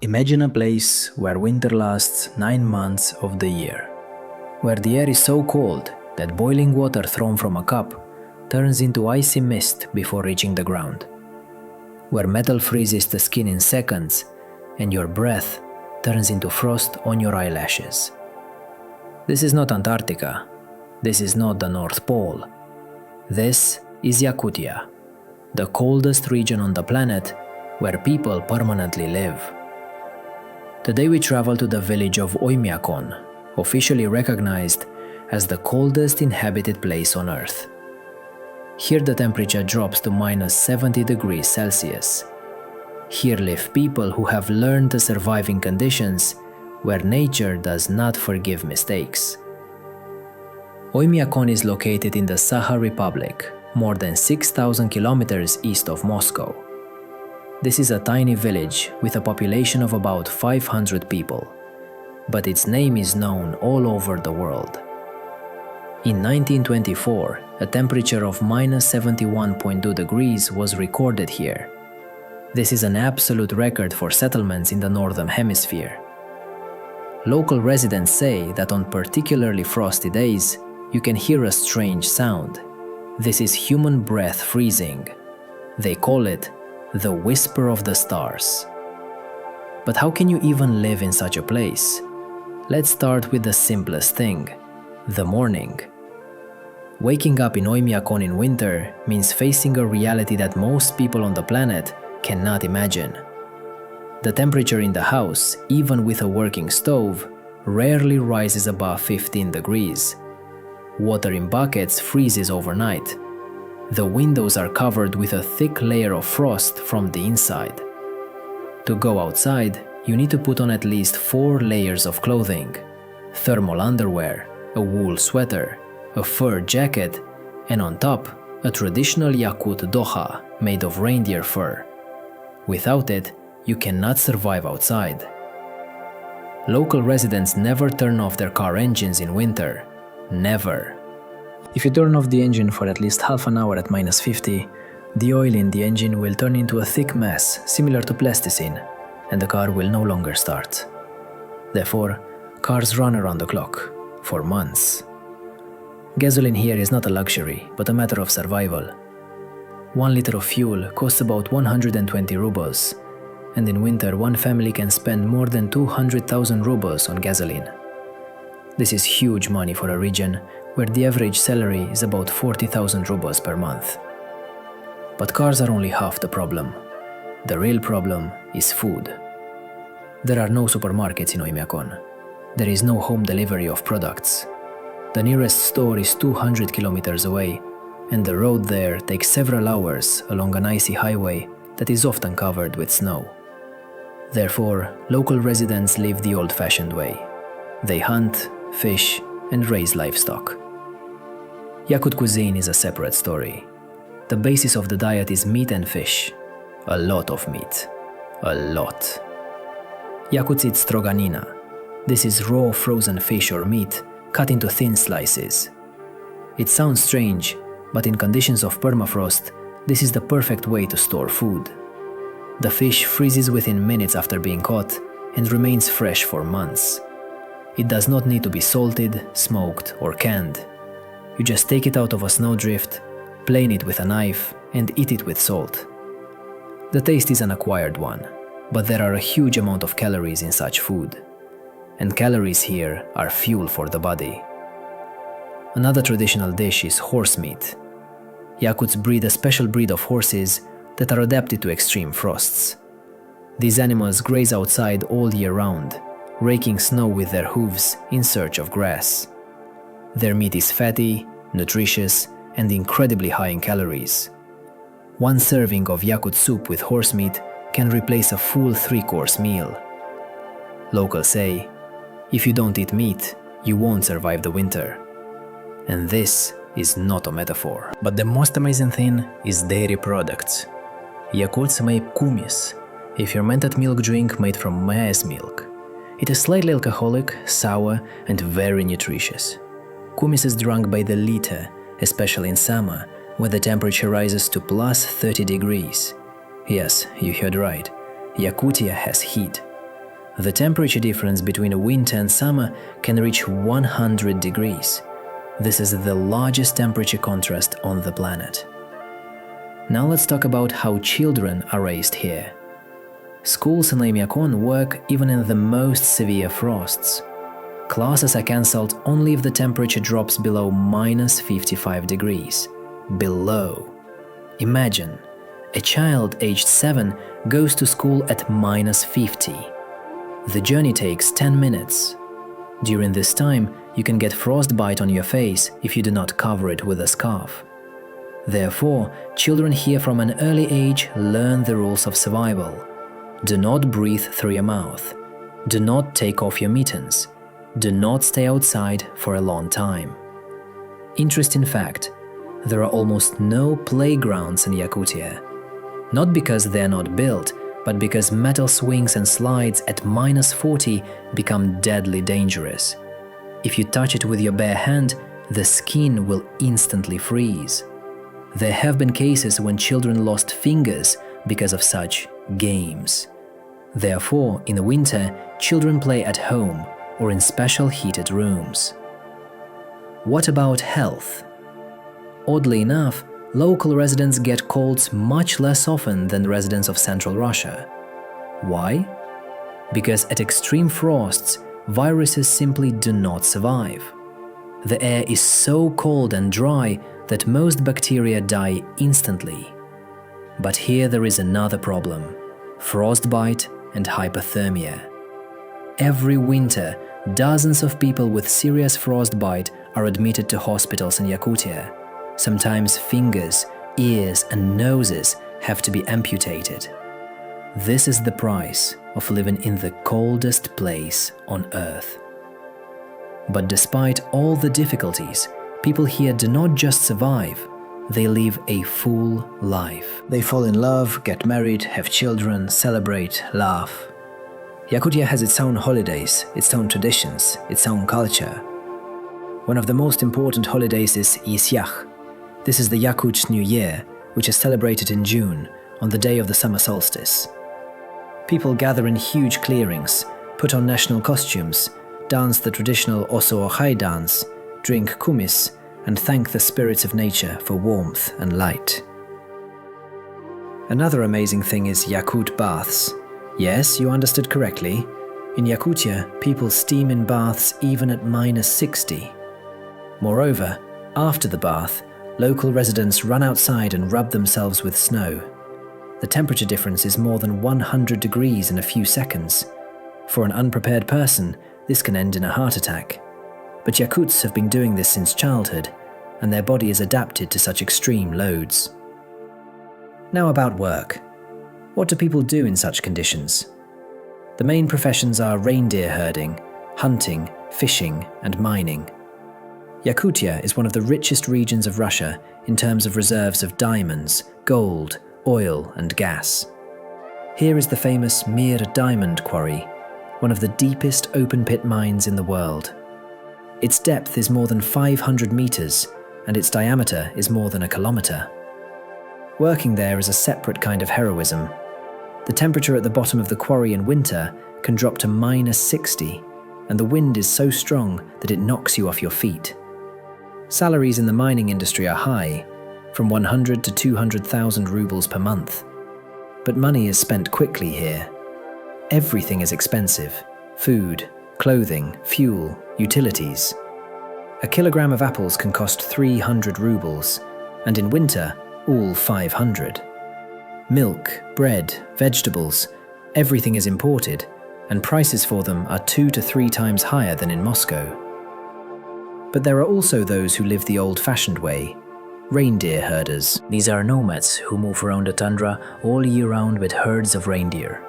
Imagine a place where winter lasts 9 months of the year, where the air is so cold that boiling water thrown from a cup turns into icy mist before reaching the ground, where metal freezes the skin in seconds and your breath turns into frost on your eyelashes. This is not Antarctica. This is not the North Pole. This is Yakutia, the coldest region on the planet where people permanently live. Today we travel to the village of Oymyakon, officially recognized as the coldest inhabited place on Earth. Here the temperature drops to minus 70 degrees Celsius. Here live people who have learned to survive in conditions where nature does not forgive mistakes. Oymyakon is located in the Sakha Republic, more than 6,000 kilometers east of Moscow. This is a tiny village with a population of about 500 people, but its name is known all over the world. In 1924, a temperature of minus 71.2 degrees was recorded here. This is an absolute record for settlements in the Northern Hemisphere. Local residents say that on particularly frosty days, you can hear a strange sound. This is human breath freezing. They call it the whisper of the stars. But how can you even live in such a place? Let's start with the simplest thing, the morning. Waking up in Oymyakon in winter means facing a reality that most people on the planet cannot imagine. The temperature in the house, even with a working stove, rarely rises above 15 degrees. Water in buckets freezes overnight. The windows are covered with a thick layer of frost from the inside. To go outside, you need to put on at least 4 layers of clothing: thermal underwear, a wool sweater, a fur jacket, and on top, a traditional Yakut doha made of reindeer fur. Without it, you cannot survive outside. Local residents never turn off their car engines in winter. Never. If you turn off the engine for at least half an hour at minus 50, the oil in the engine will turn into a thick mass similar to plasticine, and the car will no longer start. Therefore, cars run around the clock, for months. Gasoline here is not a luxury, but a matter of survival. 1 liter of fuel costs about 120 rubles, and in winter one family can spend more than 200,000 rubles on gasoline. This is huge money for a region where the average salary is about 40,000 rubles per month. But cars are only half the problem. The real problem is food. There are no supermarkets in Oymyakon. There is no home delivery of products. The nearest store is 200 kilometers away, and the road there takes several hours along an icy highway that is often covered with snow. Therefore, local residents live the old-fashioned way. They hunt, fish, and raise livestock. Yakut cuisine is a separate story. The basis of the diet is meat and fish. A lot of meat. A lot. Yakuts eat stroganina. This is raw frozen fish or meat cut into thin slices. It sounds strange, but in conditions of permafrost, this is the perfect way to store food. The fish freezes within minutes after being caught and remains fresh for months. It does not need to be salted, smoked, or canned. You just take it out of a snowdrift, plane it with a knife, and eat it with salt. The taste is an acquired one, but there are a huge amount of calories in such food. And calories here are fuel for the body. Another traditional dish is horse meat. Yakuts breed a special breed of horses that are adapted to extreme frosts. These animals graze outside all year round, raking snow with their hooves in search of grass. Their meat is fatty, nutritious, and incredibly high in calories. 1 serving of Yakut soup with horse meat can replace a full 3-course meal. Locals say, if you don't eat meat, you won't survive the winter. And this is not a metaphor. But the most amazing thing is dairy products. Yakuts make kumis, a fermented milk drink made from maize milk. It is slightly alcoholic, sour, and very nutritious. Kumis is drunk by the liter, especially in summer, where the temperature rises to plus 30 degrees. Yes, you heard right. Yakutia has heat. The temperature difference between winter and summer can reach 100 degrees. This is the largest temperature contrast on the planet. Now let's talk about how children are raised here. Schools in Lemyakon work even in the most severe frosts. Classes are cancelled only if the temperature drops below minus 55 degrees. Below. Imagine, a child aged 7 goes to school at minus 50. The journey takes 10 minutes. During this time, you can get frostbite on your face if you do not cover it with a scarf. Therefore, children here from an early age learn the rules of survival. Do not breathe through your mouth. Do not take off your mittens. Do not stay outside for a long time. Interesting fact, there are almost no playgrounds in Yakutia. Not because they are not built, but because metal swings and slides at minus 40 become deadly dangerous. If you touch it with your bare hand, the skin will instantly freeze. There have been cases when children lost fingers because of such games. Therefore, in the winter, children play at home or in special heated rooms. What about health? Oddly enough, local residents get colds much less often than residents of central Russia. Why? Because at extreme frosts, viruses simply do not survive. The air is so cold and dry that most bacteria die instantly. But here there is another problem: frostbite and hypothermia. Every winter, dozens of people with serious frostbite are admitted to hospitals in Yakutia. Sometimes fingers, ears, and noses have to be amputated. This is the price of living in the coldest place on Earth. But despite all the difficulties, people here do not just survive, they live a full life. They fall in love, get married, have children, celebrate, laugh. Yakutia has its own holidays, its own traditions, its own culture. One of the most important holidays is Isyakh. This is the Yakut New Year, which is celebrated in June, on the day of the summer solstice. People gather in huge clearings, put on national costumes, dance the traditional Oso-Ohai dance, drink kumis, and thank the spirits of nature for warmth and light. Another amazing thing is Yakut baths. Yes, you understood correctly. In Yakutia, people steam in baths even at minus 60. Moreover, after the bath, local residents run outside and rub themselves with snow. The temperature difference is more than 100 degrees in a few seconds. For an unprepared person, this can end in a heart attack. But Yakuts have been doing this since childhood, and their body is adapted to such extreme loads. Now about work. What do people do in such conditions? The main professions are reindeer herding, hunting, fishing, and mining. Yakutia is one of the richest regions of Russia in terms of reserves of diamonds, gold, oil, and gas. Here is the famous Mir diamond quarry, one of the deepest open-pit mines in the world. Its depth is more than 500 meters, and its diameter is more than a kilometer. Working there is a separate kind of heroism. The temperature at the bottom of the quarry in winter can drop to minus 60, and the wind is so strong that it knocks you off your feet. Salaries in the mining industry are high, from 100 to 200,000 rubles per month. But money is spent quickly here. Everything is expensive: food, clothing, fuel, utilities. A kilogram of apples can cost 300 rubles, and in winter, all 500. Milk, bread, vegetables, everything is imported, and prices for them are 2 to 3 times higher than in Moscow. But there are also those who live the old-fashioned way: reindeer herders. These are nomads who move around the tundra all year round with herds of reindeer.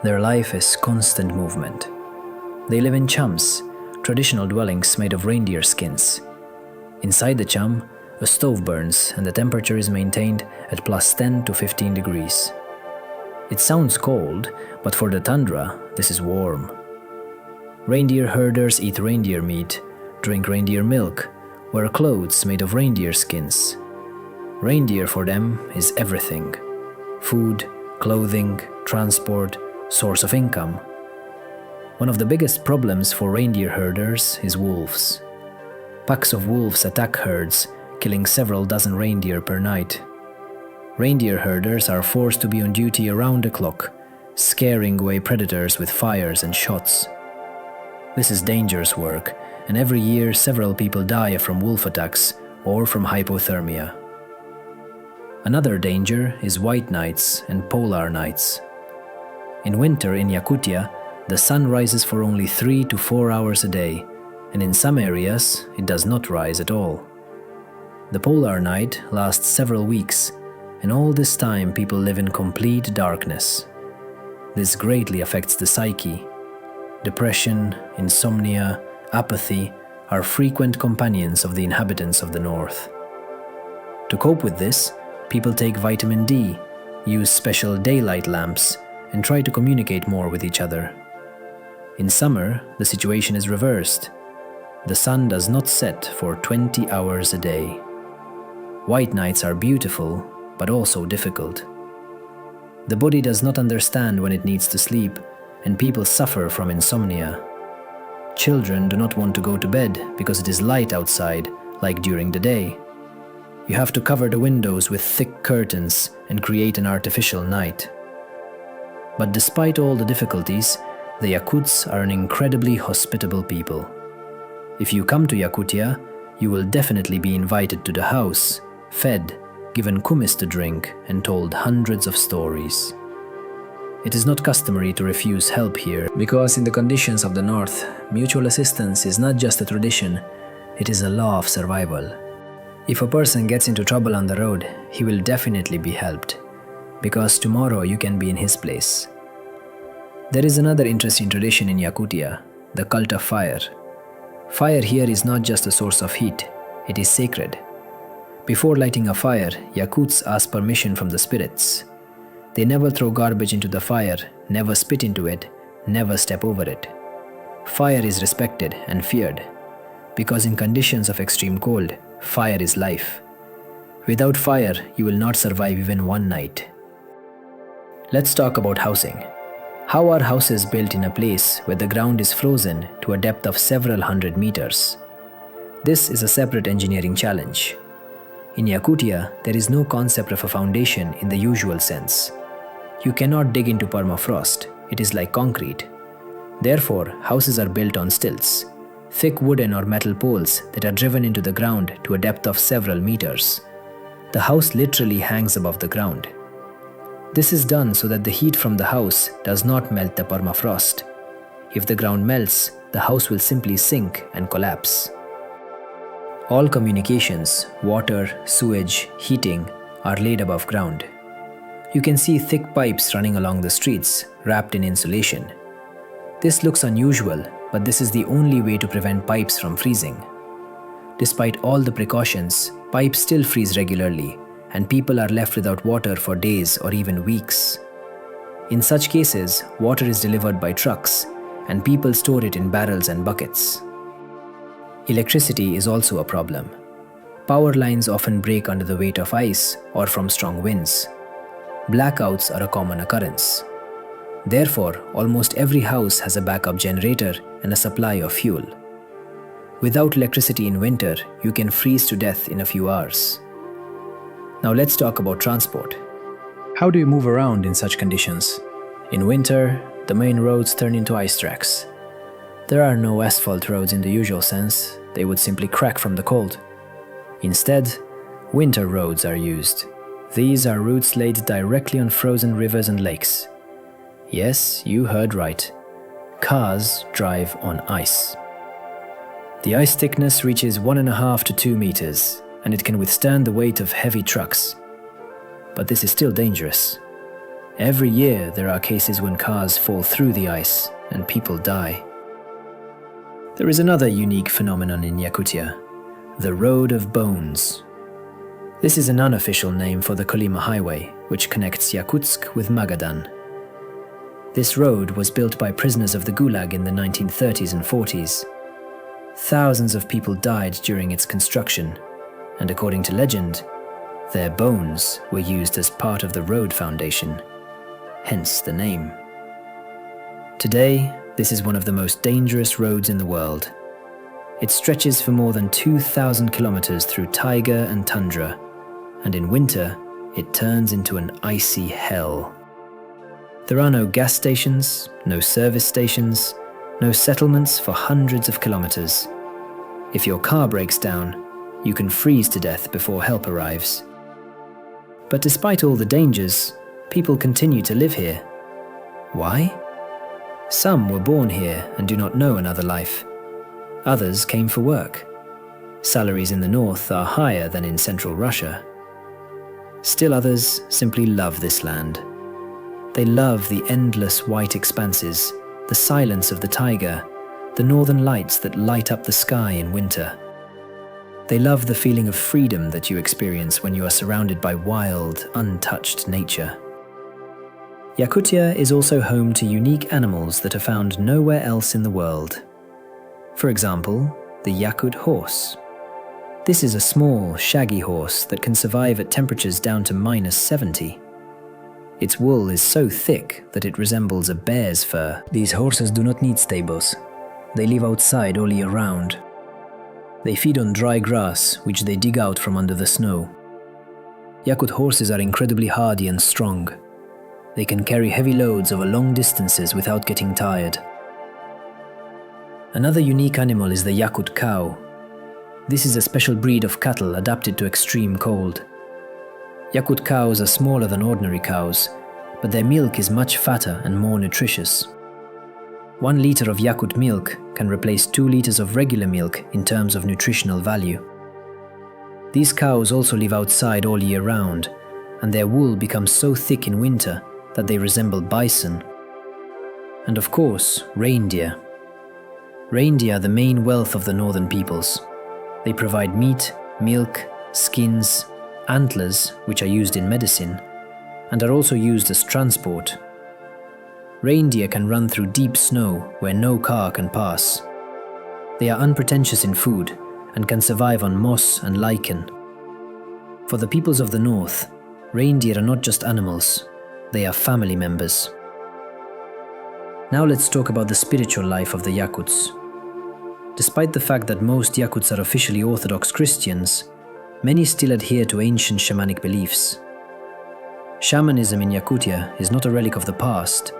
Their life is constant movement. They live in chums, traditional dwellings made of reindeer skins. Inside the chum, a stove burns and the temperature is maintained at plus 10 to 15 degrees. It sounds cold, but for the tundra, this is warm. Reindeer herders eat reindeer meat, drink reindeer milk, wear clothes made of reindeer skins. Reindeer for them is everything: food, clothing, transport, source of income. One of the biggest problems for reindeer herders is wolves. Packs of wolves attack herds, killing several dozen reindeer per night. Reindeer herders are forced to be on duty around the clock, scaring away predators with fires and shots. This is dangerous work, and every year several people die from wolf attacks or from hypothermia. Another danger is white nights and polar nights. In winter in Yakutia, the sun rises for only 3 to 4 hours a day, and in some areas it does not rise at all. The polar night lasts several weeks, and all this time people live in complete darkness. This greatly affects the psyche. Depression, insomnia, apathy are frequent companions of the inhabitants of the north. To cope with this, people take vitamin D, use special daylight lamps, and try to communicate more with each other. In summer, the situation is reversed. The sun does not set for 20 hours a day. White nights are beautiful, but also difficult. The body does not understand when it needs to sleep, and people suffer from insomnia. Children do not want to go to bed because it is light outside, like during the day. You have to cover the windows with thick curtains and create an artificial night. But despite all the difficulties, the Yakuts are an incredibly hospitable people. If you come to Yakutia, you will definitely be invited to the house, fed, given kumis to drink, and told hundreds of stories. It is not customary to refuse help here, because in the conditions of the north, mutual assistance is not just a tradition, it is a law of survival. If a person gets into trouble on the road, he will definitely be helped, because tomorrow you can be in his place. There is another interesting tradition in Yakutia, the cult of fire. Fire here is not just a source of heat, it is sacred. Before lighting a fire, Yakuts ask permission from the spirits. They never throw garbage into the fire, never spit into it, never step over it. Fire is respected and feared, because in conditions of extreme cold, fire is life. Without fire, you will not survive even one night. Let's talk about housing. How are houses built in a place where the ground is frozen to a depth of several hundred meters? This is a separate engineering challenge. In Yakutia, there is no concept of a foundation in the usual sense. You cannot dig into permafrost, it is like concrete. Therefore, houses are built on stilts, thick wooden or metal poles that are driven into the ground to a depth of several meters. The house literally hangs above the ground. This is done so that the heat from the house does not melt the permafrost. If the ground melts, the house will simply sink and collapse. All communications, water, sewage, heating, are laid above ground. You can see thick pipes running along the streets, wrapped in insulation. This looks unusual, but this is the only way to prevent pipes from freezing. Despite all the precautions, pipes still freeze regularly, and people are left without water for days or even weeks. In such cases, water is delivered by trucks, and people store it in barrels and buckets. Electricity is also a problem. Power lines often break under the weight of ice or from strong winds. Blackouts are a common occurrence. Therefore, almost every house has a backup generator and a supply of fuel. Without electricity in winter, you can freeze to death in a few hours. Now let's talk about transport. How do you move around in such conditions? In winter, the main roads turn into ice tracks. There are no asphalt roads in the usual sense, they would simply crack from the cold. Instead, winter roads are used. These are routes laid directly on frozen rivers and lakes. Yes, you heard right. Cars drive on ice. The ice thickness reaches 1.5 to 2 meters, and it can withstand the weight of heavy trucks. But this is still dangerous. Every year there are cases when cars fall through the ice and people die. There is another unique phenomenon in Yakutia, the Road of Bones. This is an unofficial name for the Kolyma Highway, which connects Yakutsk with Magadan. This road was built by prisoners of the Gulag in the 1930s and 40s. Thousands of people died during its construction, and according to legend, their bones were used as part of the road foundation, hence the name. Today, This is one of the most dangerous roads in the world. It stretches for more than 2,000 kilometers through taiga and tundra, and in winter, it turns into an icy hell. There are no gas stations, no service stations, no settlements for hundreds of kilometers. If your car breaks down, you can freeze to death before help arrives. But despite all the dangers, people continue to live here. Why? Some were born here and do not know another life. Others came for work. Salaries in the north are higher than in central Russia. Still others simply love this land. They love the endless white expanses, the silence of the taiga, the northern lights that light up the sky in winter. They love the feeling of freedom that you experience when you are surrounded by wild, untouched nature. Yakutia is also home to unique animals that are found nowhere else in the world. For example, the Yakut horse. This is a small, shaggy horse that can survive at temperatures down to -70. Its wool is so thick that it resembles a bear's fur. These horses do not need stables. They live outside all year round. They feed on dry grass, which they dig out from under the snow. Yakut horses are incredibly hardy and strong. They can carry heavy loads over long distances without getting tired. Another unique animal is the Yakut cow. This is a special breed of cattle adapted to extreme cold. Yakut cows are smaller than ordinary cows, but their milk is much fatter and more nutritious. 1 liter of Yakut milk can replace 2 liters of regular milk in terms of nutritional value. These cows also live outside all year round, and their wool becomes so thick in winter that they resemble bison. And of course, reindeer. Reindeer are the main wealth of the northern peoples. They provide meat, milk, skins, antlers, which are used in medicine, and are also used as transport. Reindeer can run through deep snow where no car can pass. They are unpretentious in food and can survive on moss and lichen. For the peoples of the north, reindeer are not just animals, they are family members. Now let's talk about the spiritual life of the Yakuts. Despite the fact that most Yakuts are officially Orthodox Christians, many still adhere to ancient shamanic beliefs. Shamanism in Yakutia is not a relic of the past,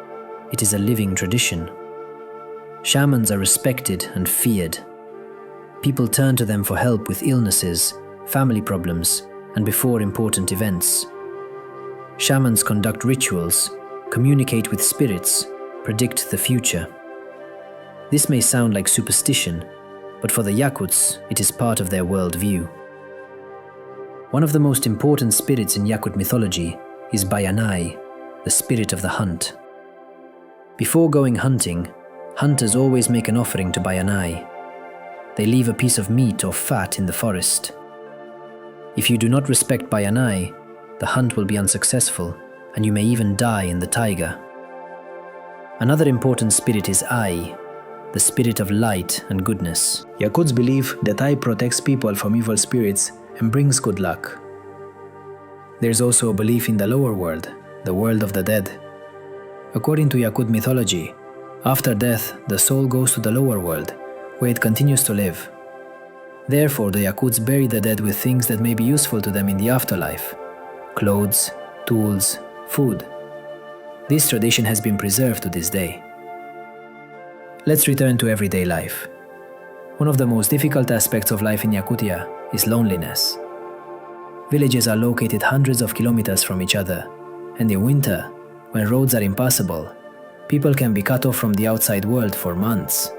it is a living tradition. Shamans are respected and feared. People turn to them for help with illnesses, family problems, and before important events. Shamans conduct rituals, communicate with spirits, predict the future. This may sound like superstition, but for the Yakuts, it is part of their worldview. One of the most important spirits in Yakut mythology is Bayanai, the spirit of the hunt. Before going hunting, hunters always make an offering to Bayanai. They leave a piece of meat or fat in the forest. If you do not respect Bayanai, the hunt will be unsuccessful, and you may even die in the taiga. Another important spirit is Ai, the spirit of light and goodness. Yakuts believe that Ai protects people from evil spirits and brings good luck. There's also a belief in the lower world, the world of the dead. According to Yakut mythology, after death, the soul goes to the lower world, where it continues to live. Therefore, the Yakuts bury the dead with things that may be useful to them in the afterlife: clothes, tools, food. This tradition has been preserved to this day. Let's return to everyday life. One of the most difficult aspects of life in Yakutia is loneliness. Villages are located hundreds of kilometers from each other, and in winter, when roads are impassable, people can be cut off from the outside world for months.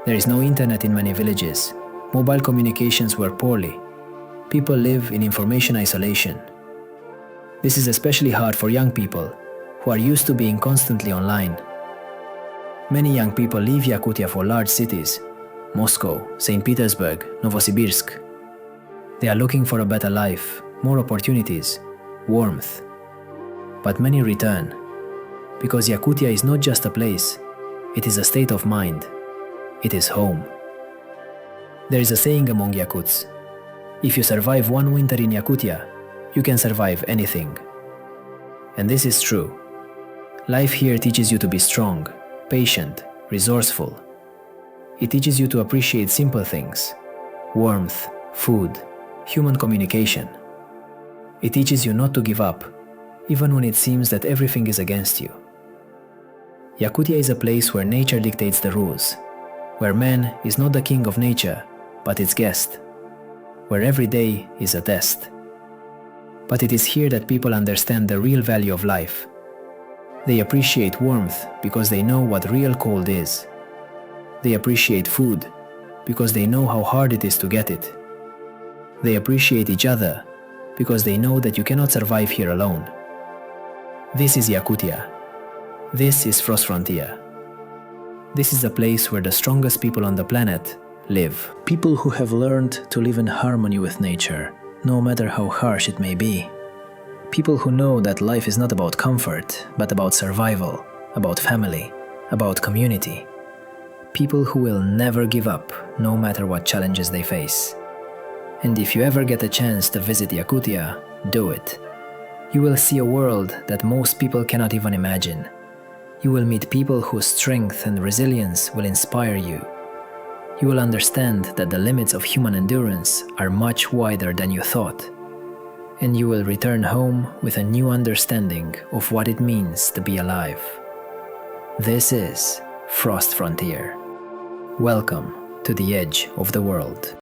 There is no internet in many villages. Mobile communications work poorly. People live in information isolation. This is especially hard for young people, who are used to being constantly online. Many young people leave Yakutia for large cities: Moscow, St. Petersburg, Novosibirsk. They are looking for a better life, more opportunities, warmth. But many return, because Yakutia is not just a place, it is a state of mind. It is home. There is a saying among Yakuts: if you survive one winter in Yakutia, you can survive anything. And this is true. Life here teaches you to be strong, patient, resourceful. It teaches you to appreciate simple things: warmth, food, human communication. It teaches you not to give up, even when it seems that everything is against you. Yakutia is a place where nature dictates the rules, where man is not the king of nature, but its guest, where every day is a test. But it is here that people understand the real value of life. They appreciate warmth because they know what real cold is. They appreciate food because they know how hard it is to get it. They appreciate each other because they know that you cannot survive here alone. This is Yakutia. This is Frost Frontier. This is the place where the strongest people on the planet live. People who have learned to live in harmony with nature, no matter how harsh it may be. People who know that life is not about comfort, but about survival, about family, about community. People who will never give up, no matter what challenges they face. And if you ever get a chance to visit Yakutia, do it. You will see a world that most people cannot even imagine. You will meet people whose strength and resilience will inspire you. You will understand that the limits of human endurance are much wider than you thought. And you will return home with a new understanding of what it means to be alive. This is Frost Frontier. Welcome to the edge of the world.